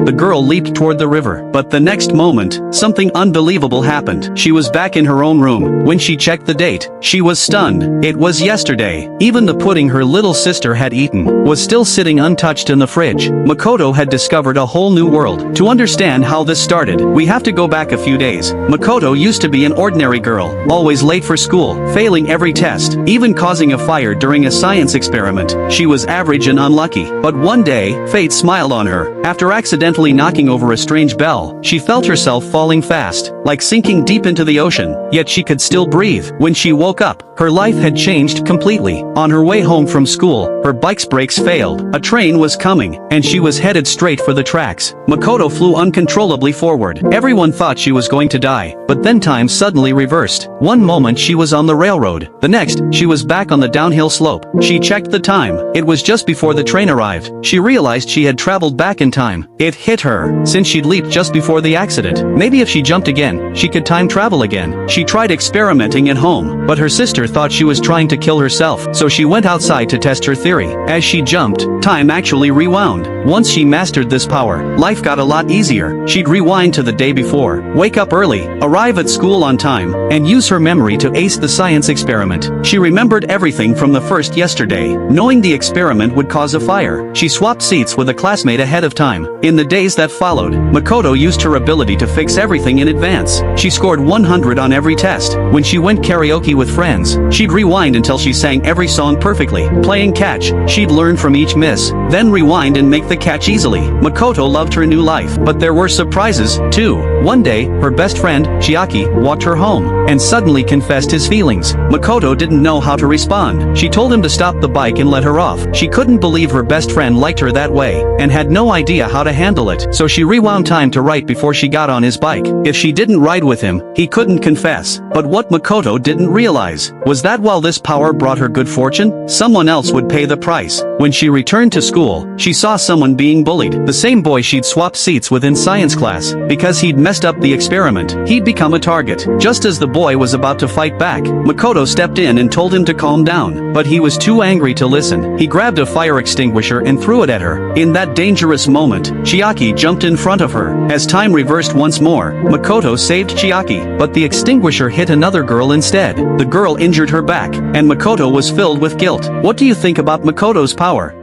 The girl leaped toward the river. But the next moment, something unbelievable happened. She was back in her own room. When she checked the date, she was stunned. It was yesterday. Even the pudding her little sister had eaten was still sitting untouched in the fridge. Makoto had discovered a whole new world. To understand how this started, we have to go back a few days. Makoto used to be an ordinary girl, always late for school, failing every test, even causing a fire during a science experiment. She was average and unlucky. But one day, fate smiled on her. After accidentally knocking over a strange bell, she felt herself falling fast, like sinking deep into the ocean, yet she could still breathe. When she woke up, her life had changed completely. On her way home from school, her bike's brakes failed. A train was coming, and she was headed straight for the tracks. Makoto flew uncontrollably forward. Everyone thought she was going to die, but then time suddenly reversed. One moment she was on the railroad, the next, she was back on the downhill slope. She checked the time. It was just before the train arrived. She realized she had traveled back in time. It hit her, since she'd leaped just before the accident. Maybe if she jumped again, she could time travel again. She tried experimenting at home, but her sister thought she was trying to kill herself, so she went outside to test her theory. As she jumped, time actually rewound. Once she mastered this power, life got a lot easier. She'd rewind to the day before, wake up early, arrive at school on time, and use her memory to ace the science experiment. She remembered everything from the first yesterday, knowing the experiment would cause a fire. She swapped seats with a classmate ahead of time. In the days that followed, Makoto used her ability to fix everything in advance. She scored 100 on every test. When she went karaoke with friends, she'd rewind until she sang every song perfectly. Playing catch, she'd learn from each miss, then rewind and make the catch easily. Makoto loved her new life, but there were surprises, too. One day, her best friend, Chiaki, walked her home, and suddenly confessed his feelings. Makoto didn't know how to respond. She told him to stop the bike and let her off. She couldn't believe her best friend liked her that way, and had no idea how to handle it, so she rewound time to right before she got on his bike. If she didn't ride with him, he couldn't confess. But what Makoto didn't realize was that while this power brought her good fortune, someone else would pay the price. When she returned to school, she saw someone being bullied. The same boy she'd swapped seats with in science class. Because he'd messed up the experiment, he'd become a target. Just as the boy was about to fight back, Makoto stepped in and told him to calm down. But he was too angry to listen. He grabbed a fire extinguisher and threw it at her. In that dangerous moment, Chiaki jumped in front of her. As time reversed once more, Makoto saved Chiaki, but the extinguisher hit another girl instead. The girl injured her back, and Makoto was filled with guilt. What do you think about Makoto's power?